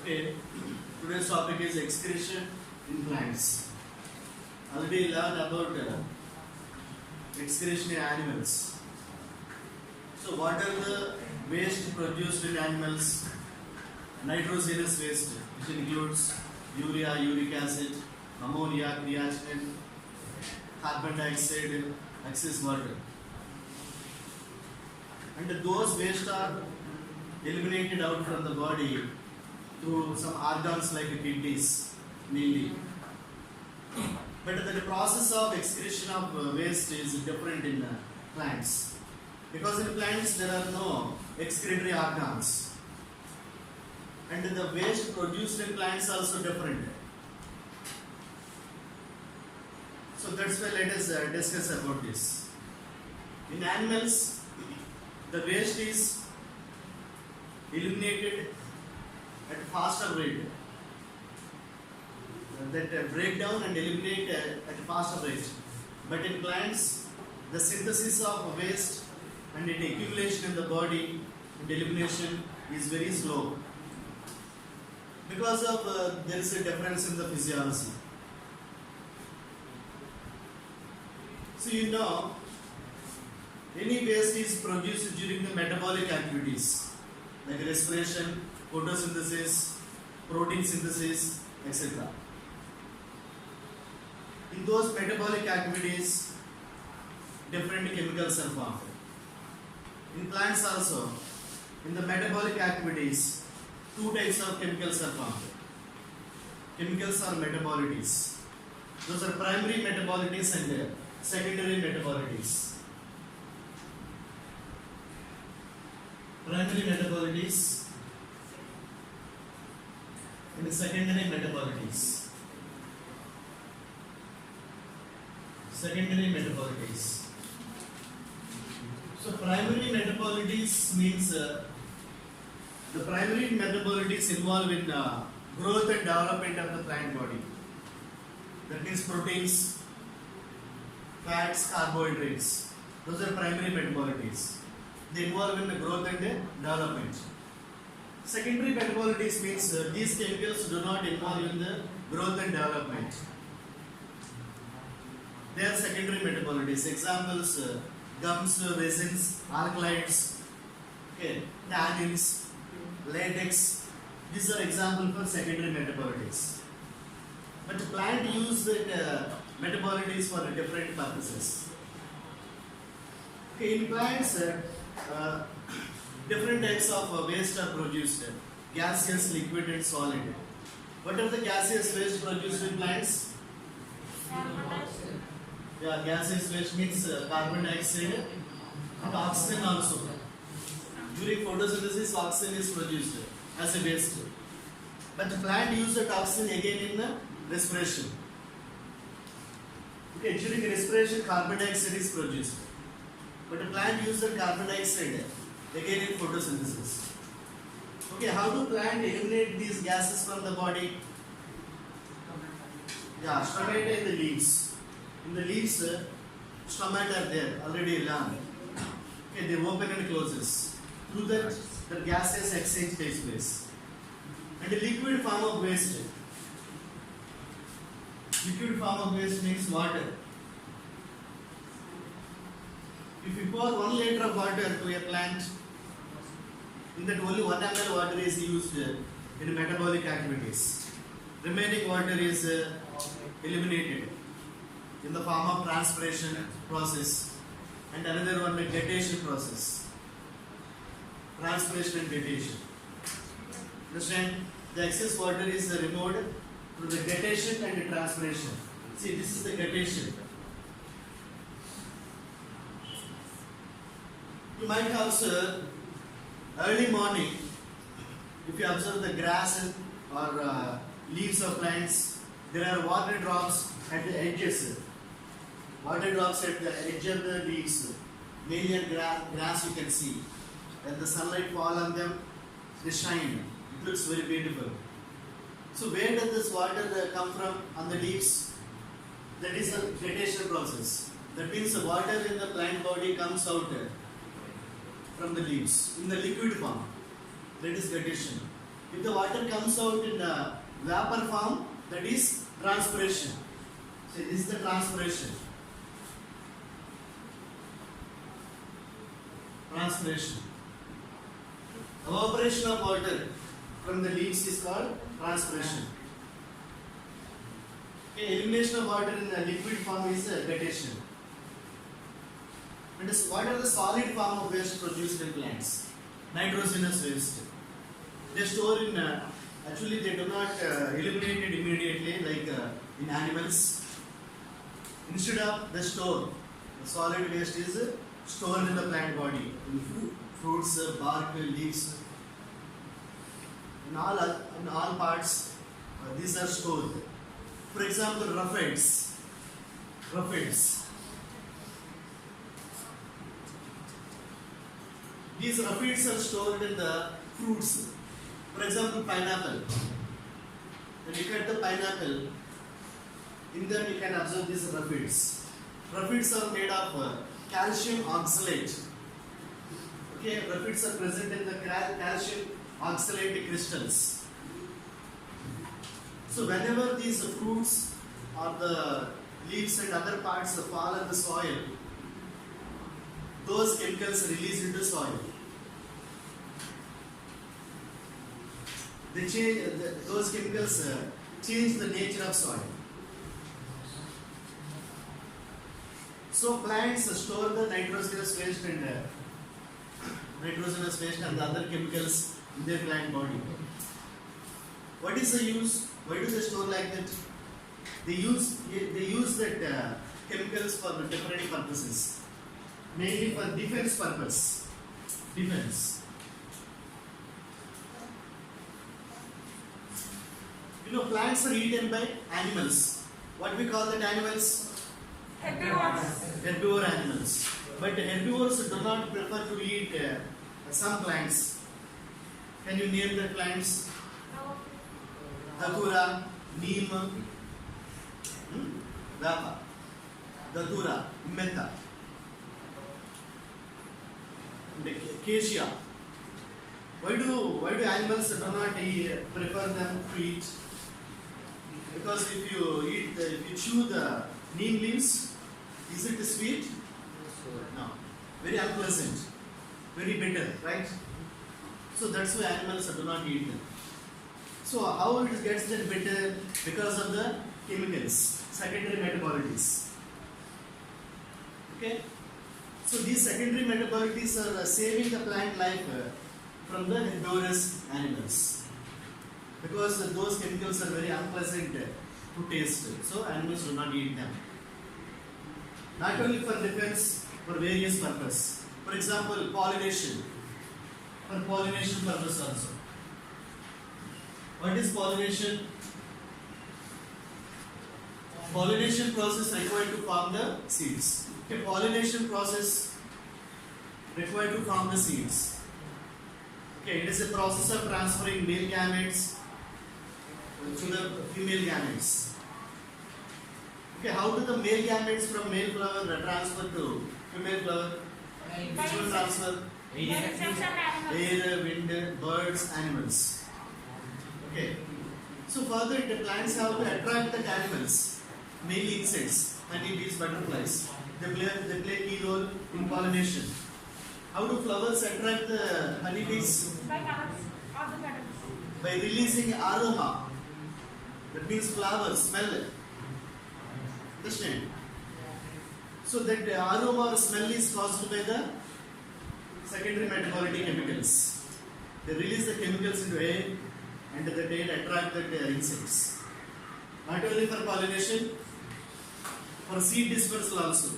Okay, today's topic is excretion in plants. Already learned about excretion in animals. So, what are the waste produced in animals? Nitrogenous waste, which includes urea, uric acid, ammonia, creatinine, carbon dioxide, excess water. And those waste are eliminated out from the body through some organs like kidneys, mainly. But the process of excretion of waste is different in plants. Because in plants there are no excretory organs. And the waste produced in plants are also different. So that's why let us discuss about this. In animals, the waste is eliminated at faster rate. That break down and eliminate at faster rate. But in plants, the synthesis of waste and its accumulation in the body and elimination is very slow. Because of there is a difference in the physiology. So you know, any waste is produced during the metabolic activities like respiration, photosynthesis, protein synthesis, etc. In those metabolic activities, different chemicals are formed. In plants also, in the metabolic activities, two types of chemicals are formed. Chemicals are metabolites. Those are primary metabolites and secondary metabolites. Primary metabolites and secondary metabolites. Secondary metabolites. So primary metabolites means the primary metabolites involved in growth and development of the plant body. That means proteins, fats, carbohydrates. Those are primary metabolites. They involve in the growth and development. Secondary metabolites means these chemicals do not involve in the growth and development. They are secondary metabolites. Examples: gums, resins, alkaloids, tannins, latex. These are examples for secondary metabolites. But plant use metabolites for different purposes. In plants, different types of waste are produced: gaseous, liquid, and solid. What are the gaseous waste produced in plants? Yeah, gaseous waste means carbon dioxide and oxygen also. During photosynthesis, oxygen is produced as a waste. But the plant uses that oxygen again in the respiration. During respiration, carbon dioxide is produced. But the plant uses the carbon dioxide again in photosynthesis. How do plant eliminate these gases from the body? Yeah, stomata in the leaves. In the leaves, stomata are there, already learned. They open and closes. Through that, the gases exchange takes place. And the liquid form of waste. Liquid form of waste means water. If you pour 1 liter of water to a plant, in that only 1 ml water is used in metabolic activities. Remaining water is eliminated in the form of transpiration process and another one like guttation process. Transpiration and guttation. Understand? The excess water is removed through the guttation and the transpiration. See, this is the guttation. You might also, early morning, if you observe the grass or leaves of plants, there are water drops at the edges. Water drops at the edge of the leaves. Mainly on grass you can see. When the sunlight falls on them, they shine. It looks very beautiful. So where does this water come from on the leaves? That is the guttation process. That means the water in the plant body comes out from the leaves in the liquid form. That is guttation. If the water comes out in the vapor form, that is transpiration. So this is the transpiration. Transpiration. Evaporation of water from the leaves is called transpiration. Okay, elimination of water in the liquid form is guttation. And what are the solid form of waste produced in plants? Nitrogenous waste. They store in, actually they do not eliminate it immediately like in animals. Instead of the store, the solid waste is stored in the plant body, in fruits, bark, leaves, in all parts. These are stored. For example, rhaphids. These rhaphids are stored in the fruits. For example, pineapple. When you cut the pineapple, in them you can observe these rhaphids. Rhaphids are made of calcium oxalate. Okay, rhaphids are present in the calcium oxalate crystals. So whenever these fruits or the leaves and other parts fall in the soil, those chemicals release into soil. They change those chemicals change the nature of soil. So plants store the nitrogenous waste and the other chemicals in their plant body. What is the use? Why do they store like that? They use that chemicals for different purposes, mainly for defense purpose. Defense. You know, plants are eaten by animals. What we call that animals? Herbivore animals. But herbivores do not prefer to eat some plants. Can you name the plants? Datura, neem, vapa, datura, metta, acacia. Why do animals do not prefer them to eat? Because if you chew the neem leaves, is it sweet? No. Very unpleasant. Very bitter, right? So that's why animals do not eat them. So how it gets that bitter? Because of the chemicals, secondary metabolites. Okay? So these secondary metabolites are saving the plant life from the herbivorous animals. Because those chemicals are very unpleasant to taste. So animals do not eat them. Not only for defense, for various purposes. For example, pollination. For pollination purpose also. What is pollination? Pollination process required to form the seeds. Okay, pollination process required to form the seeds. Okay, it is a process of transferring male gametes to the female gametes. Okay, how do the male gametes from male flower transfer to female flower? Which one transfer? Air, wind, birds, animals. Okay. So further, the plants have to attract the animals, mainly insects, honeybees, butterflies. They play a key role in pollination. How do flowers attract the honeybees? By releasing aroma. That means flowers, smell. Understand? So that the aroma or smell is caused by the secondary metabolic chemicals. They release the chemicals into air and that air attract the insects. Not only for pollination, for seed dispersal also.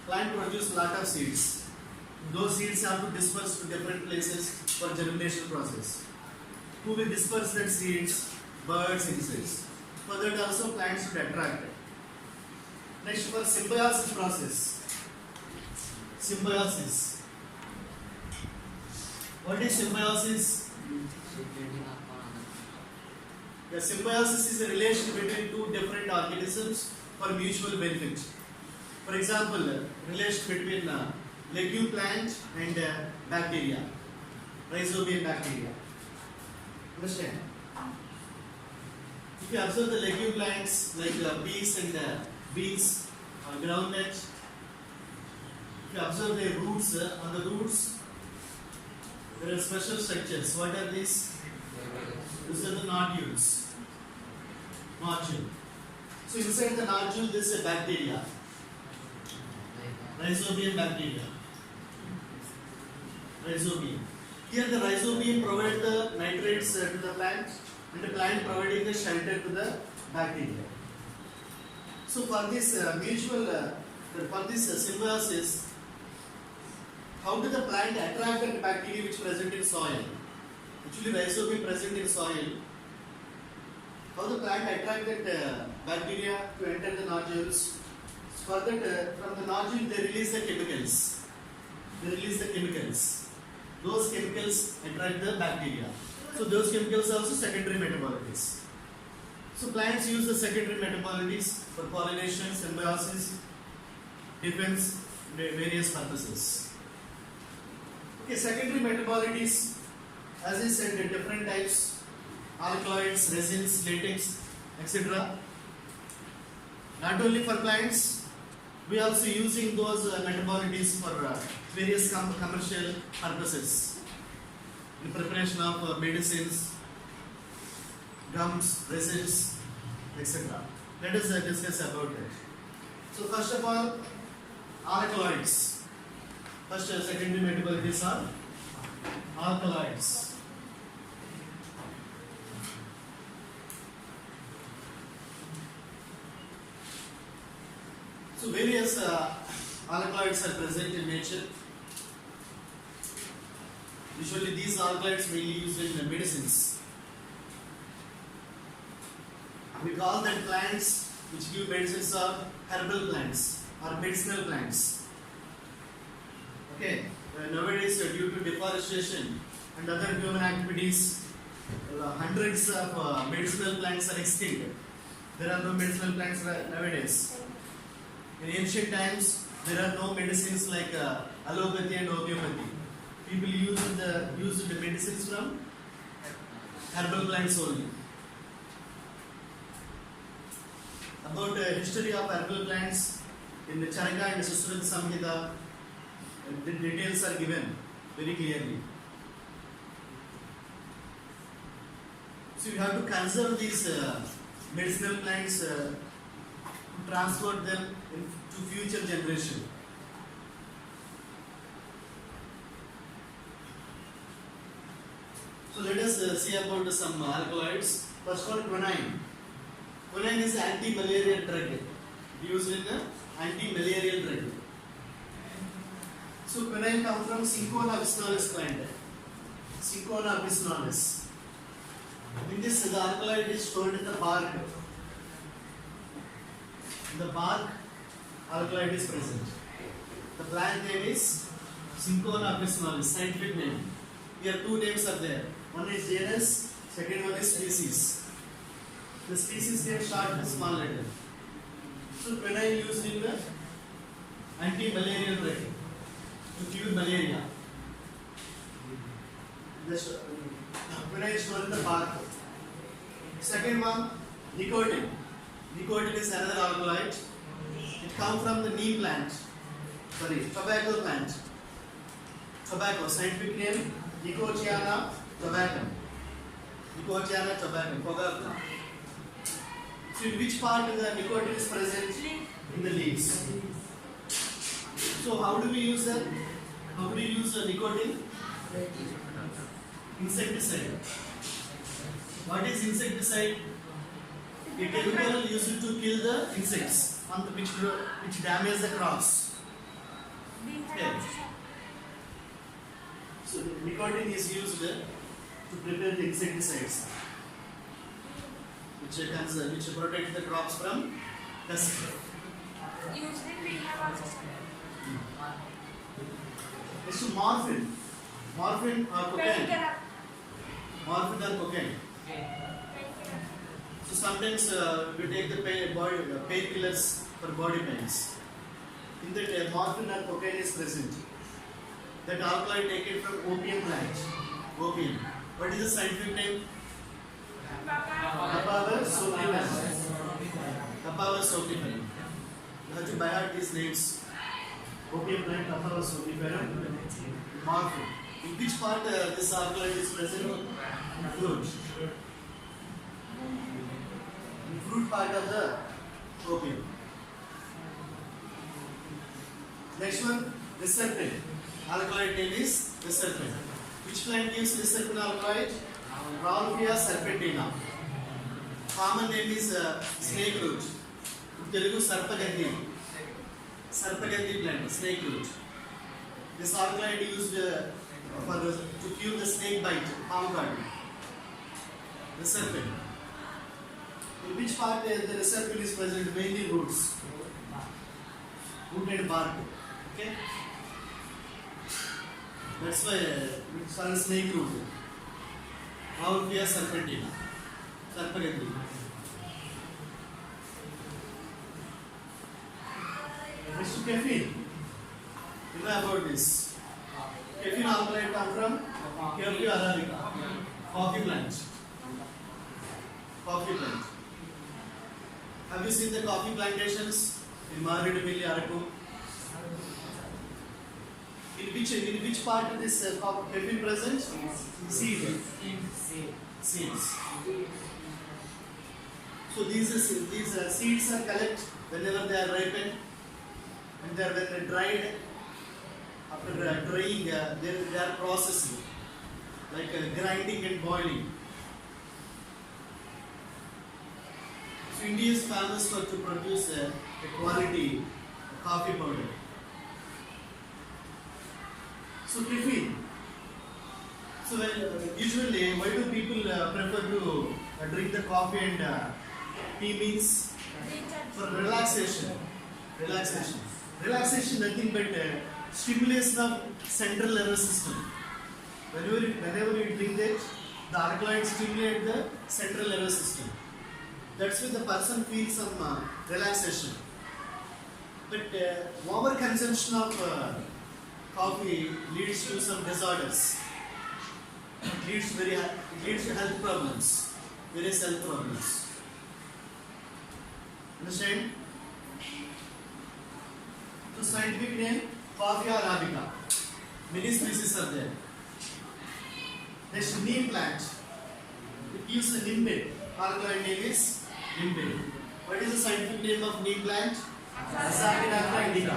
Plant produce lot of seeds. Those seeds have to disperse to different places for germination process. Who will disperse that seeds? Birds, insects. For that also plants should attract it. Next, for symbiosis process. Symbiosis. What is symbiosis? The symbiosis is a relation between two different organisms for mutual benefit. For example, relation between legume plant and bacteria, rhizobium bacteria. Understand? If you observe the legume plants like peas and beans or groundnut, if you observe the roots, on the roots there are special structures. What are these? These are the nodules. Nodule. So inside the nodule there is a bacteria. Rhizobium bacteria. Rhizobium. Here the rhizobium provides the nitrates to the plant, and the plant providing the shelter to the bacteria. So for this symbiosis, how does the plant attract the bacteria which present in soil? Actually, rhizobium present in soil. How the plant attract that bacteria to enter the nodules? For that, from the nodule they release the chemicals. Those chemicals attract the bacteria. So those chemicals are also secondary metabolites. So plants use the secondary metabolites for pollination, symbiosis, defense, various purposes. Okay, secondary metabolites, as I said, different types: alkaloids, resins, latex, etc. Not only for plants, we are also using those metabolites for various commercial purposes, in preparation of medicines, gums, resins, etc. Let us discuss about it. So first of all, alkaloids. First secondary metabolites are alkaloids. So various alkaloids are present in nature. Usually these alkaloids may be used in medicines. We call them plants which give medicines are herbal plants or medicinal plants. Okay, nowadays due to deforestation and other human activities, hundreds of medicinal plants are extinct. There are no medicinal plants nowadays. In ancient times, there are no medicines like allopathy and homeopathy. People used the medicines from herbal plants only. About history of herbal plants in the Charaka and Susruta Samhita, the details are given very clearly. So you have to conserve these medicinal plants, transfer them to future generation. So let us see about some alkaloids. First one, quinine. Quinine is anti-malarial drug, used in anti-malarial drug. So quinine comes from Cinchona officinalis plant. Cinchona officinalis. In this, the alkaloid is stored in the bark. In the bark, alkaloid is present. The plant name is Cinchona officinalis, scientific name. Here two names are there. One is genus, second one is species. The species name starts with small letter. So quinine used in the anti-malarial drug to cure malaria. Quinine is stored in the bark. Second one, nicotine. Nicotine is another alkaloid. It comes from the neem plant. Tobacco plant. Tobacco, scientific name Nicotiana tabacum. Nicotiana tabacum, tobacco. So in which part the nicotine is present? In the leaves. So how do we use that? How do we use nicotine? Insecticide. What is insecticide? A chemical used to kill the insects which damage the crops. Okay. So nicotine is used to prepare the insecticides, which protect the crops from pests. Usually we have also Next to morphine. Morphine or cocaine. Morphine or cocaine. So sometimes we take the painkillers for body pains. In that morphine or cocaine is present. That alkaloid taken from opium plant. Opium. What is the scientific name? Papaver somniferum. Papaver somniferum. You have to by heart these names. Opium plant, Papaver somniferum. Morphin. In which part this alkaloid is present? In fruit. In fruit part of the opium. Next one, reserpine. Alkaloid name is reserpine. Which plant gives reserpine alkaloid? Rauwolfia serpentina. Common name is snake root. In Telugu sarpagandhi. Sarpagandhi plant, snake root. This alkaloid used to cure the snake bite, palm cut. Reserpine. In which part the reserpine is present? Mainly roots. Root and bark. Okay? That's why it's called snake root. Rauwolfia serpentina. Sarpagandhi. Next to caffeine. You know about this. Caffeine alkaloid come from Caffeine arabica. Coffee plant. Coffee plant. Have you seen the coffee plantations in Maridupalli, Araku? In which part of this caffeine present? Seeds. Seeds. So these seeds are collected whenever they are ripened, and when they are dried. After drying, they are processed like grinding and boiling. So India is famous for to produce a quality coffee powder. So caffeine. So usually, why do people prefer to drink the coffee and tea means for relaxation? Relaxation nothing but stimulation of central nervous system. Whenever you drink that, the alkaloid stimulate the central nervous system. That's why the person feels some relaxation. But over consumption of coffee leads to some disorders. It leads to health problems, various health problems. Understand? So scientific name Coffea arabica. Many species are there. Next, neem plant. It gives a nimbin. Alkaloid name is nimbin. What is the scientific name of neem plant? Azadirachta indica.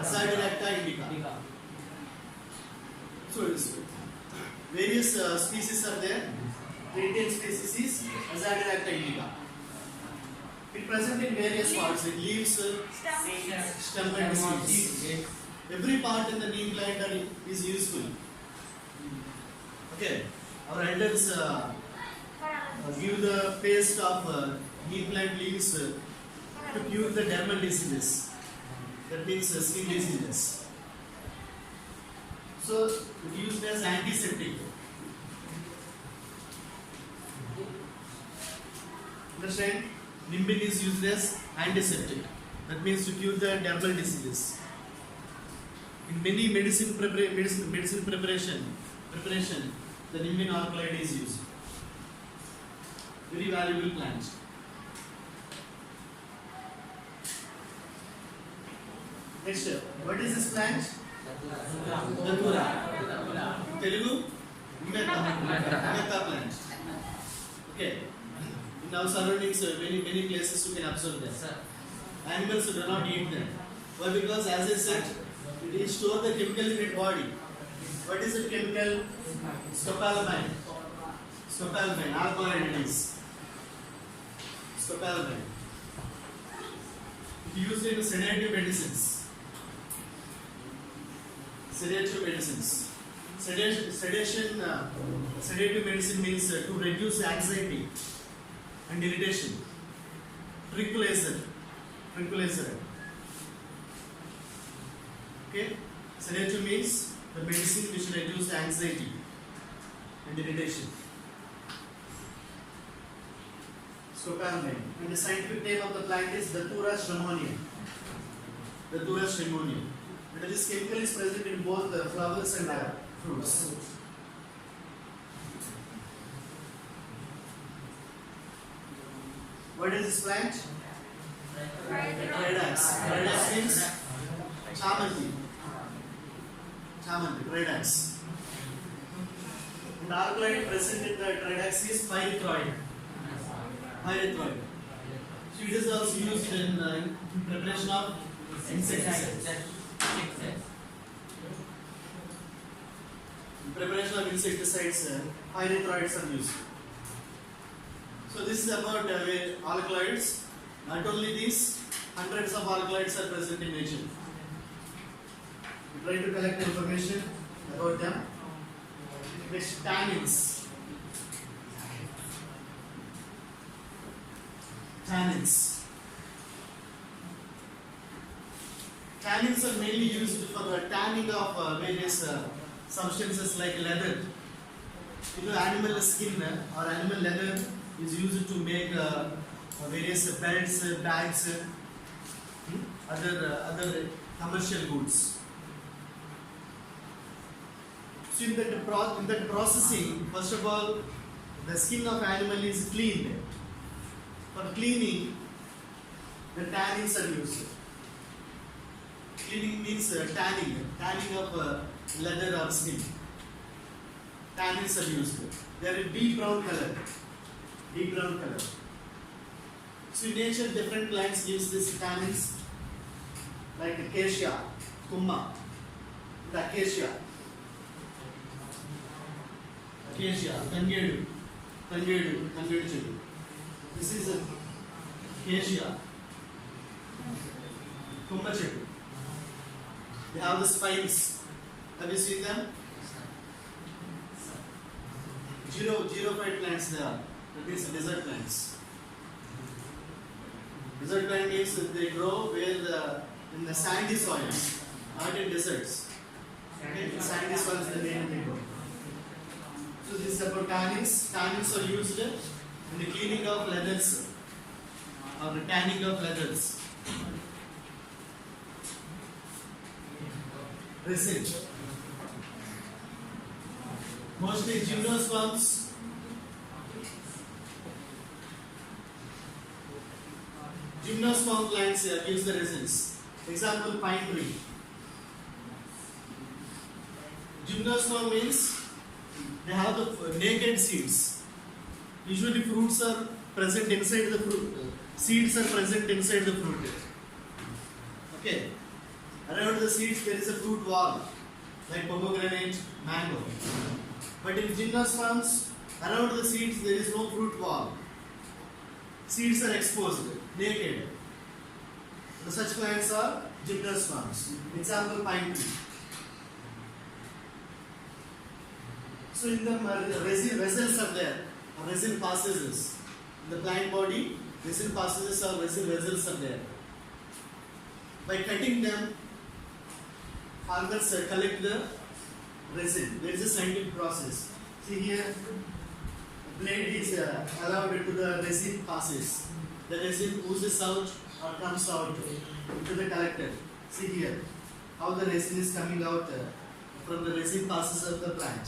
Azadirachta indica. So various species are there. The Indian species is Azadirachta indica. It present in various parts like leaves, stem and seeds. Every part in the neem plant is useful. Okay, our elders give the paste of neem plant leaves to cure the dermal diseases. That means skin diseases. So it used as antiseptic. Understand? Nimbin is used as antiseptic. That means to cure the dermal diseases. In many medicine preparation, the nimbin alkaloid is used. Very valuable plant. Next, what is this plant? Datura. Telugu? Metta plant. Okay. In our surroundings, many places you can observe them. Animals do not eat them. Why? Because as I said, it store the chemical in its body. What is the chemical? Scopolamine. Scopolamine, alcohol it is. Scopolamine. It is used in sedative medicines. Sedative medicines. Sedative medicine means to reduce anxiety and irritation. Tranquilizer. Okay? Sedative means the medicine which reduces anxiety and irritation. Scopolamine. And the scientific name of the plant is Datura stramonium. Datura stramonium. And this chemical is present in both the flowers and fruits. What is this plant? Tradax. Tradax means chamanti. Chamanti, Tradax. And alkaloid present in the Tradax is pyrethroid. Pyrethroid. So it is also used in preparation of insecticides. In preparation of insecticides, pyrethroids are used. So this is about alkaloids. Not only these, hundreds of alkaloids are present in nature. We try to collect information about them. Next, tannins. Tannins. Tannins are mainly used for the tanning of various substances like leather. You know, animal skin or animal leather is used to make various belts, bags, other commercial goods. So in that processing, first of all, the skin of animal is cleaned. For cleaning, the tannins are used. Cleaning means tanning of leather or skin. Tannins are used. They are a deep brown color. So in nature, different plants use these tannins, like acacia, tumma, the acacia, tangedu చెట్టు. This is acacia, tumma చెట్టు. They have the spines. Have you seen them? 0-5 plants they are. That means desert plants. Desert plant means they grow in the sandy soils, not in deserts. Okay? In sandy soils they mainly grow. So this is about tannins. Tannins are used in the cleaning of leathers or the tanning of leathers. Resin. Mostly gymnosperms. Gymnosperm plants use the resins. Example, pine tree. Gymnosperm means they have the naked seeds. Usually fruits are present inside the fruit. Seeds are present inside the fruit. Okay. Around the seeds there is a fruit wall, like pomegranate, mango. But in gymnosperms, around the seeds there is no fruit wall. Seeds are exposed, naked. Such plants are gymnosperms. Example, pine tree. So in the resin vessels are there, resin passages. In the plant body, resin passages or resin vessels are there. By cutting them, farmers collect the resin. There is a scientific process. See here, the blade is allowed to the resin passes. The resin oozes out or comes out into the collector. See here, how the resin is coming out from the resin passes of the plant.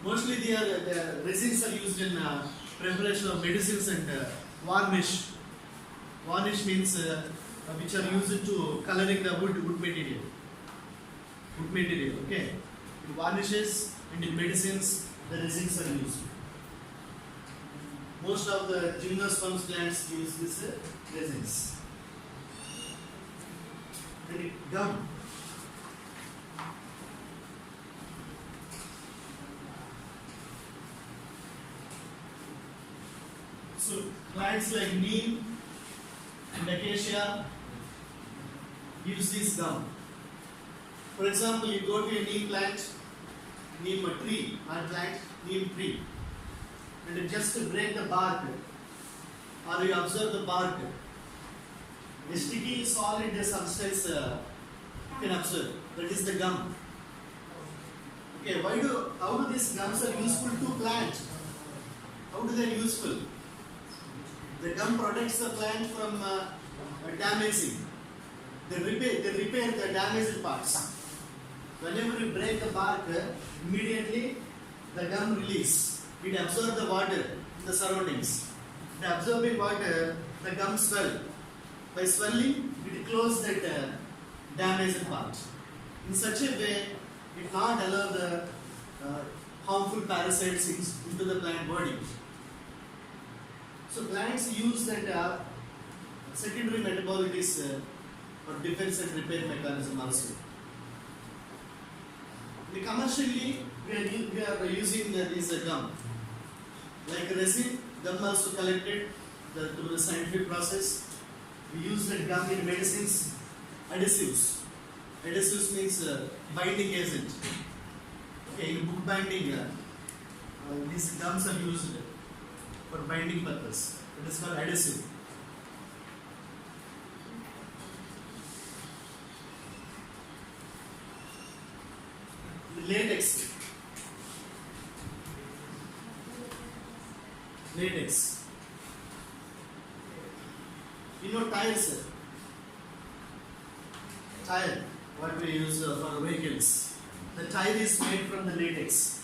Mostly the resins are used in preparation of medicines and varnish. Varnish means which are used to coloring the wood material. Okay. In varnishes and in medicines, the resins are used. Most of the gymnosperm plants use this resins. Then gum. So plants like neem and acacia use this gum. For example, you go to a neem plant, neem tree, not plant, neem tree, and you just break the bark, or you observe the bark. A sticky solid substance you can observe. That is the gum. Okay, how do these gums are useful to plant? How do they are useful? The gum protects the plant from damaging. They repair the damaged parts. Whenever you break the bark, immediately the gum release. It absorbs the water in the surroundings. They absorbing water, the gum swell. By swelling, it closes that damaged part. In such a way, it not allow the harmful parasites into the plant body. So plants use that secondary metabolites for defense and repair mechanism also. Commercially, we are using this gum. Like resin, gum also collected through the scientific process. We use that gum in medicines, adhesives. Adhesives means binding agent. Okay, in book binding, these gums are used for binding purpose. It is called adhesive. Latex. Latex. You know tires. Tire, what we use for vehicles. The tire is made from the latex.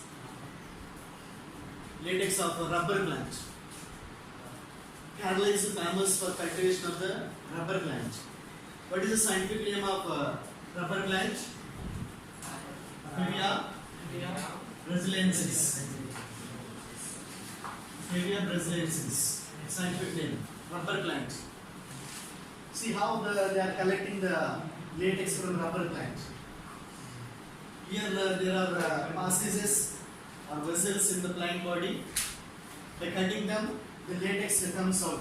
Latex of a rubber plant. Kerala is famous for cultivation of the rubber plant. What is the scientific name of rubber plant? Hevia brasiliensis. Hevia brasiliensis. Scientific name. Rubber plant. See how they are collecting the latex from rubber plant. Here there are passages or vessels in the plant body. By cutting them, the latex comes out.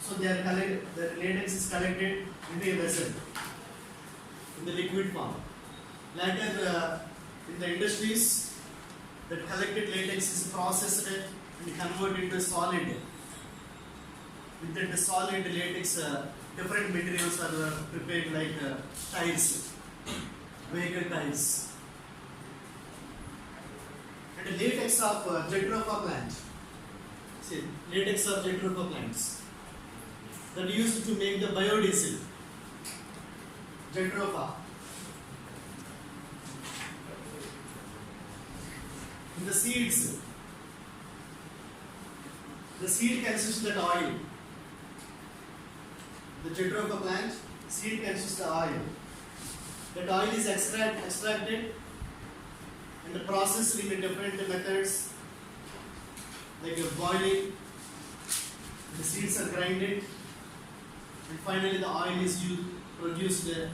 So the latex is collected into a vessel in the liquid form. Later, in the industries, the collected latex is processed and converted into solid. With that solid latex, different materials are prepared like tires, vehicle tires. And the latex of jatropha plant. See, latex of jatropha plants that used to make the biodiesel. Jatropha. In the seeds, the seed consists of the oil. The jatropha plant, seed consists of oil. That oil is extracted and processed in different methods, like boiling. The seeds are grinded, and finally the oil is produced, and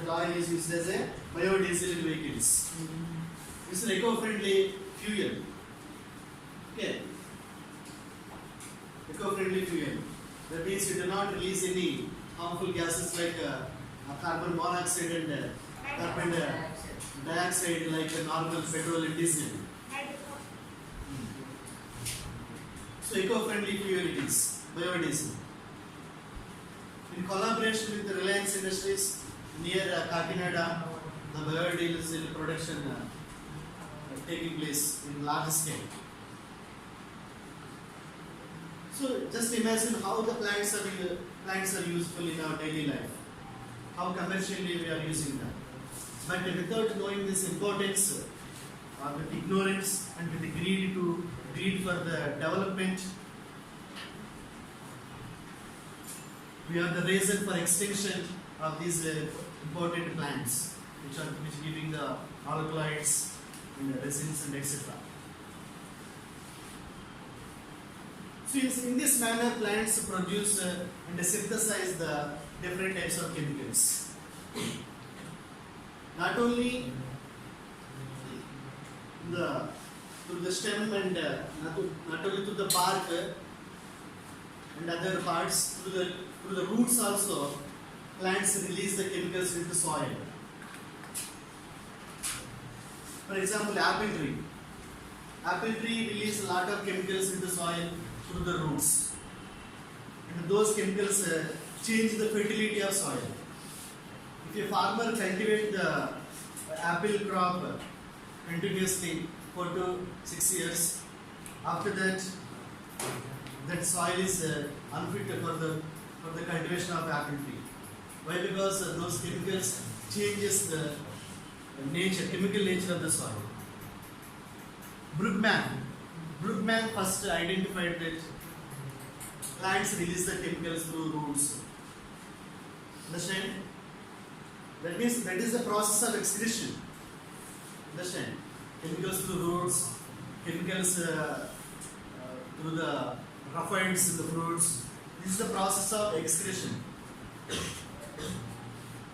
the oil is used as a biodiesel in vehicles. It's an eco-friendly fuel. Okay. Eco-friendly fuel. That means you do not release any harmful gases like carbon monoxide and carbon dioxide like normal petrol and diesel. So eco-friendly fuel it is, biodiesel. In collaboration with the Reliance Industries near Kakinada, the biodiesel production taking place in large scale. So just imagine how the plants are useful in our daily life. How commercially we are using them. But without knowing this importance, with ignorance and with the greed for the development, we are the reason for extinction of these important plants, which giving the alkaloids and the resins and etc. So in this manner, plants produce and synthesize the different types of chemicals. Not only through the stem and not only through the bark and other parts, through the roots also, plants release the chemicals into soil. For example, apple tree. Apple tree release a lot of chemicals into soil through the roots. And those chemicals change the fertility of soil. If a farmer cultivates the apple crop continuously 4 to 6 years, after that soil is unfit for the cultivation of apple tree. Why? Because those chemicals changes the chemical nature of the soil. Brugman first identified that plants release the chemicals through roots. Understand? That means that is the process of excretion. Understand? Chemicals through roots, chemicals through the rough ends in the fruits. This is the process of excretion.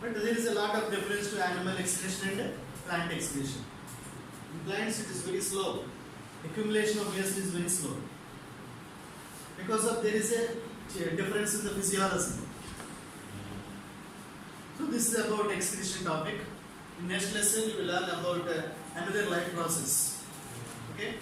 But there is a lot of difference to animal excretion and plant excretion. In plants it is very slow. Accumulation of waste is very slow. Because of there is a difference in the physiology. So this is about excretion topic. In next lesson you will learn about another life process. Okay.